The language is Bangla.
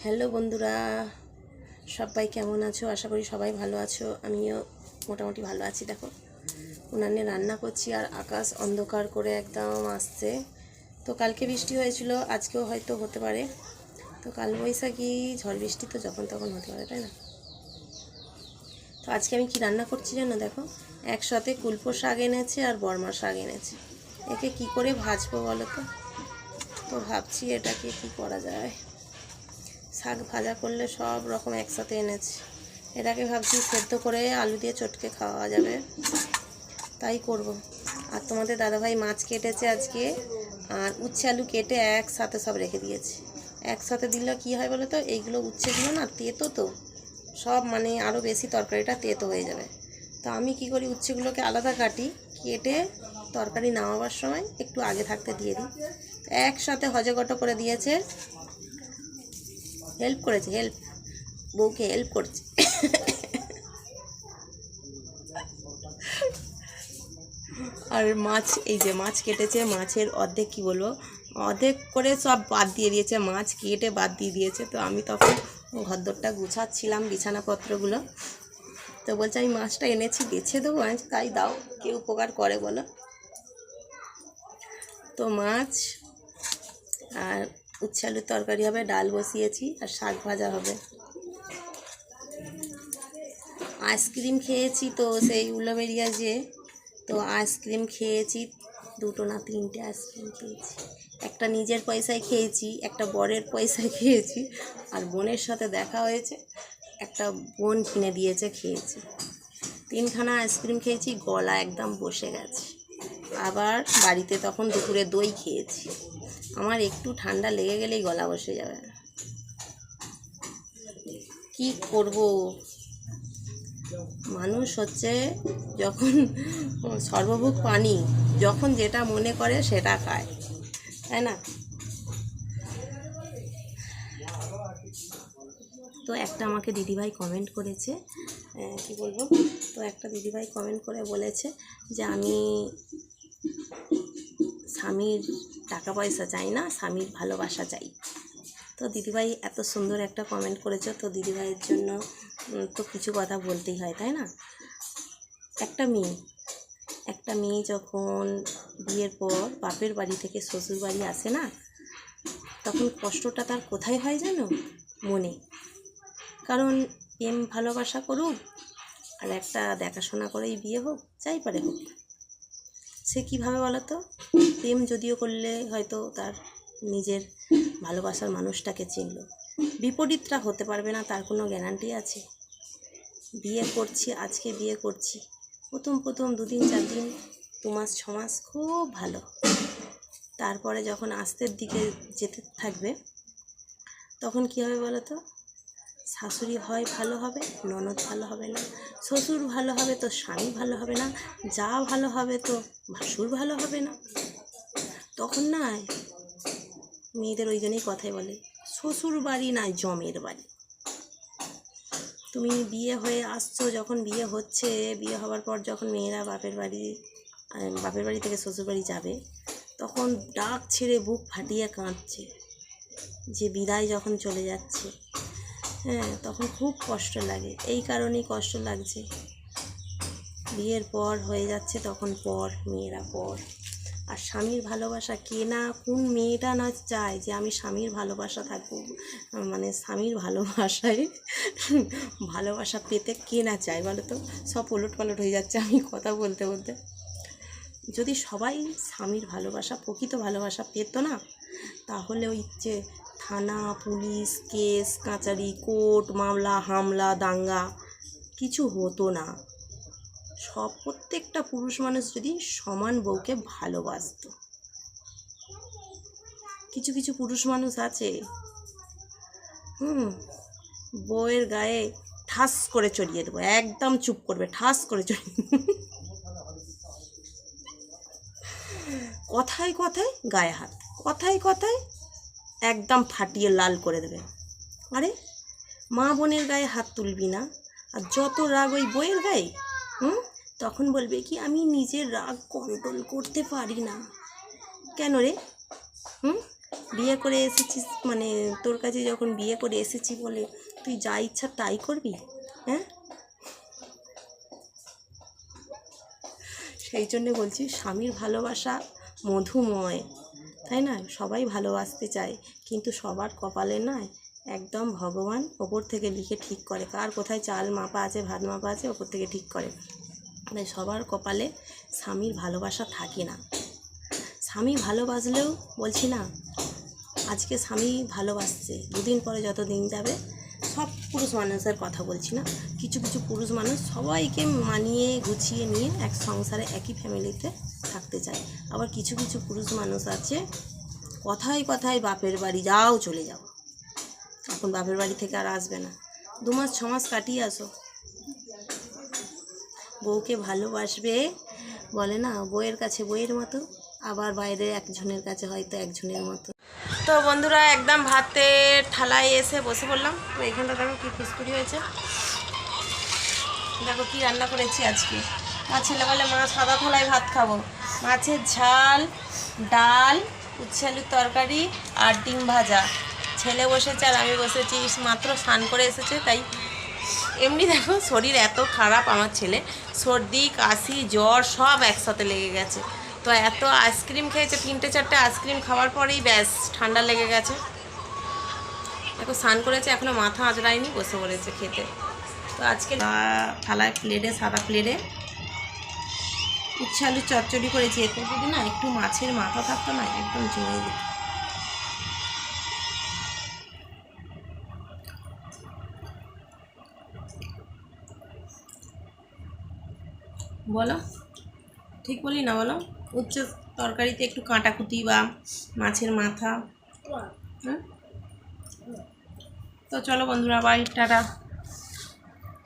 হ্যালো বন্ধুরা, সবাই কেমন আছো? আশা করি সবাই ভালো আছো। আমিও মোটামুটি ভালো আছি। দেখো উনানে রান্না করছি আর আকাশ অন্ধকার করে একদম আসছে। তো কালকে বৃষ্টি হয়েছিল, আজকেও হয়তো হতে পারে। তো কালবৈশাখী ঝড় বৃষ্টি তো যখন তখন হতে পারে, তাই না? তো আজকে আমি কি রান্না করছি জানো? দেখো, একসাথে কুলপো শাক এনেছে আর বর্মা শাক এনেছে। একে কি করে ভাজবো বলো তো? তো ভাবছি এটাকে কি করা যায়। শাক ভাজা করলে সব রকম একসাথে এনেছে। এটাকে ভাবছি সেদ্ধ করে আলু দিয়ে চটকে খাওয়া যাবে, তাই করব। আর তোমাদের দাদাভাই মাছ কেটেছে আজকে, আর উচ্ছে আলু কেটে একসাথে সব রেখে দিয়েছে। একসাথে দিলে কি হয় বলো তো, এইগুলো উচ্ছেগুলো না তেতো, তো সব মানে আরও বেশি তরকারিটা তেতো হয়ে যাবে। তো আমি কি করি, উচ্ছেগুলোকে আলাদা কাটি, কেটে তরকারি নামাবার সময় একটু আগে থাকতে দিয়ে দিই। একসাথে হজগটো করে দিয়েছে। হেল্প করেছে, বউকে হেল্প করছে। আর মাছ, এই যে মাছ কেটেছে, মাছের অর্ধেক কি বলবো, অর্ধেক করে সব বাদ দিয়ে দিয়েছে, মাছ কেটে বাদ দিয়ে দিয়েছে। তো আমি তখন ঘরদোরটা গুছাচ্ছিলাম, বিছানাপত্রগুলো। তো বলছে আমি মাছটা এনেছি বেছে দেবো, তাই দাও, কে উপকার করে বলো। তো মাছ আর উচ্ছে আলুর তরকারি হবে, ডাল বসিয়েছি, আর শাক ভাজা হবে। আইসক্রিম খেয়েছি, তো সেই উলোবেরিয়া যে, তো আইসক্রিম খেয়েছি, দুটো না তিনটে আইসক্রিম খেয়েছি। একটা নিজের পয়সায় খেয়েছি, একটা বরের পয়সায় খেয়েছি, আর বোনের সাথে দেখা হয়েছে, একটা বোন কিনে দিয়েছে, খেয়েছি। তিনখানা আইসক্রিম খেয়েছি, গলা একদম বসে গেছে। আবার বাড়িতে তখন দুপুরে দই খেয়েছি। আমার একটু ঠান্ডা লেগে গেলেই গলা বসে যাবে, কি করব। মানুষ হচ্ছে যখন সর্বভুক প্রাণী, যখন যেটা মনে করে সেটা খায়, তাই না? তো একটা আমাকে দিদিভাই কমেন্ট করেছে, কি বলবো, তো একটা দিদিভাই কমেন্ট করে বলেছে যে আমি স্বামীর টাকা পয়সা চাই না, স্বামীর ভালোবাসা চাই। তো দিদিভাই এত সুন্দর একটা কমেন্ট করেছে, তো দিদিভাইয়ের জন্য তো কিছু কথা বলতেই হয়, তাই না? একটা মেয়ে যখন বিয়ের পর বাপের বাড়ি থেকে শ্বশুর বাড়ি আসে না, তখন কষ্টটা তার কোথায় হয় জানো? মনে। কারণ প্রেম ভালোবাসা করুক আর একটা দেখাশোনা করেই বিয়ে হোক, যাই পারে হোক, সে কীভাবে বলো তো? প্রেম যদিও করলে হয়তো তার নিজের ভালোবাসার মানুষটাকে চিনল, বিপরীতটা হতে পারবে না, তার কোনো গ্যারান্টি আছে? বিয়ে করছি, আজকে বিয়ে করছি, প্রথম 2 দিন 4 দিন 2 মাস 6 মাস খুব ভালো, তারপরে যখন আস্তের দিকে যেতে থাকবে, তখন কী হবে বলো তো? শাশুড়ি হয় ভালো হবে, ননদ ভালো হবে না, শ্বশুর ভালো হবে তো স্বামী ভালো হবে না, যা ভালো হবে তো ভাসুর ভালো হবে না। তখন না মেয়েদের ওই জন্যই কথাই বলে, শ্বশুর বাড়ি না জমের বাড়ি। তুমি বিয়ে হয়ে আসছো, যখন বিয়ে হচ্ছে, বিয়ে হওয়ার পর যখন মেয়েরা বাপের বাড়ি থেকে শ্বশুর বাড়ি যাবে, তখন ডাক ছেড়ে বুক ফাটিয়ে কাঁদছে যে বিদায় যখন চলে যাচ্ছে। হ্যাঁ, তখন খুব কষ্ট লাগে। এই কারণেই কষ্ট লাগছে, বিয়ের পর হয়ে যাচ্ছে তখন পর, মেয়েরা পর। আর স্বামীর ভালোবাসা কে না, কোন মেয়েটা না চায় যে আমি স্বামীর ভালোবাসা থাকবো, মানে স্বামীর ভালোবাসা পেতে কে না চায় বলো তো? সব ওলটপালট হয়ে যাচ্ছে আমি কথা বলতে বলতে। যদি সবাই স্বামীর ভালোবাসা, প্রকৃত ভালোবাসা পেত না, তাহলে ওই যে থানা, পুলিশ, কেস কাচারি, কোর্ট মামলা, হামলা, দাঙ্গা কিছু হতো না। প্রত্যেকটা পুরুষ মানুষ যদি সমান বউকে ভালোবাসত। কিছু পুরুষ মানুষ আছে, বউয়ের গায়ে ঠাস করে চড়িয়ে দেবো, একদম চুপ করবে, ঠাস করে চড়িয়ে কথায় গায়ে হাত, কথায় একদম ফাটিয়ে লাল করে দেবে। আরে মা বোনের গায়ে হাত তুলবি না, আর যত রাগ ওই বইয়ের গায়ে, তখন বলবে কি আমি নিজের রাগ কন্ট্রোল করতে পারি না। কেন রে? বিয়ে করে এসেছিস মানে তোর কাছে যখন বিয়ে করে এসেছি বলে তুই যা ইচ্ছা তাই করবি? হ্যাঁ, সেই জন্যে বলছি স্বামীর ভালোবাসা মধুময়, তাই না? সবাই ভালোবাসতে চায়, কিন্তু সবার কপালে নয়, একদম ভগবান ওপর থেকে লিখে ঠিক করে কার কোথায় চাল মাপা আছে, ভাত মাপা আছে, ওপর থেকে ঠিক করে। তাই সবার কপালে স্বামীর ভালোবাসা থাকে না। স্বামী ভালোবাসলেও বলছি না, আজকে স্বামী ভালোবাসছে, দুদিন পরে যত দিন যাবে, সব পুরুষ মানুষের কথা বলছি না, কিছু কিছু পুরুষ মানুষ সবাইকে মানিয়ে গুছিয়ে নিয়ে এক সংসারে একই ফ্যামিলিতে থাকতে চায়। আবার কিছু কিছু পুরুষ মানুষ আছে কথায় কথায় বাপের বাড়ি যাও, চলে যাও, এখন বাপের বাড়ি থেকে আর আসবে না, 2 মাস 6 মাস কাটিয়ে আসো। বউকে ভালোবাসবে বলে না, বউয়ের কাছে বউয়ের মতো, আবার বাইরে একজনের কাছে হয়তো একজনের মতো। তো বন্ধুরা একদম ভাতের থালায় এসে বসে পড়লাম। তো এখানটা দেখো কী খিচুড়ি হয়েছে, দেখো কি রান্না করেছি আজকে। আমার ছেলে বলে মা সাদা থালায় ভাত খাবো, মাছের ঝাল, ডাল, উচ্ছে আলুর তরকারি আর ডিম ভাজা। ছেলে বসেছে আর আমি বসেছি, মাত্র স্নান করে এসেছে। তাই এমনি দেখো শরীর এত খারাপ আমার ছেলে, সর্দি কাশি জ্বর সব একসাথে লেগে গেছে। তো এত আইসক্রিম খেয়েছে, 3-4টে আইসক্রিম খাওয়ার পরেই ব্যাস ঠান্ডা লেগে গেছে। এখন স্নান করেছে, এখনও মাথা আঁচড়ায়নি, বসে পড়েছে খেতে। তো আজকে থালায় প্লেটে, সাদা প্লেটে উচ্ছে আলুর চচ্চড়ি করেছি। এতে যদি না একটু মাছের মাথা থাকতো না, একদম জমে যেত। বলো ঠিক বলি না বলো? উচ্ছে তরকারিতে একটু কাঁটাকুটি বা মাছের মাথা। তো চলো বন্ধুরা, বাই, টাটা।